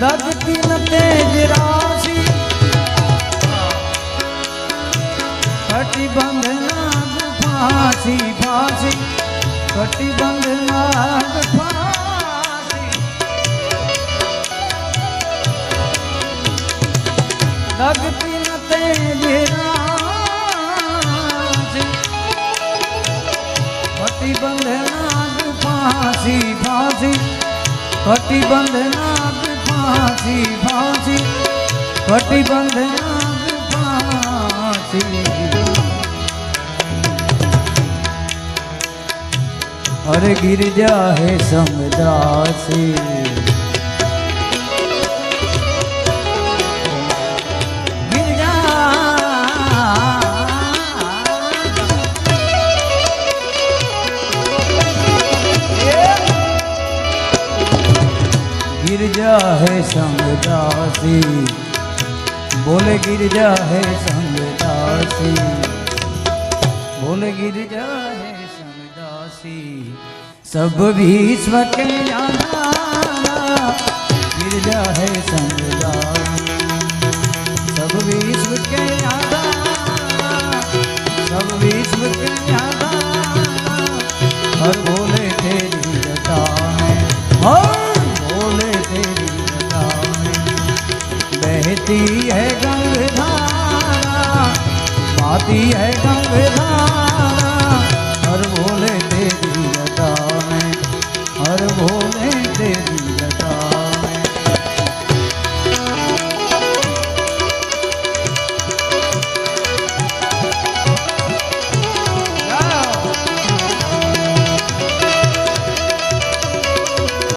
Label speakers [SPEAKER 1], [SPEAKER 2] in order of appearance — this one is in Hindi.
[SPEAKER 1] लगती न तेज राशि कटिबंध नाग फांसी फांसी कटिबंध नाग फांसी लगती न तेज राशि कटिबंध नाग फांसी फांसी कटिबंध नाग फांसी फांसी कटिबंध नाग फांसी अरे गिरजा है समदासी गिरजा गिरजा है समदासी बोले गिरजा है समदासी बोले गिरजा है समदासी सब विश्व के आधार गिरजा है समदासी सब विश्व के आधार सब विश्व के आधार हर बोले तेरी जटा में हर बोले तेरी जटा में बहती है गंगाधारा गाती है गंगाधारा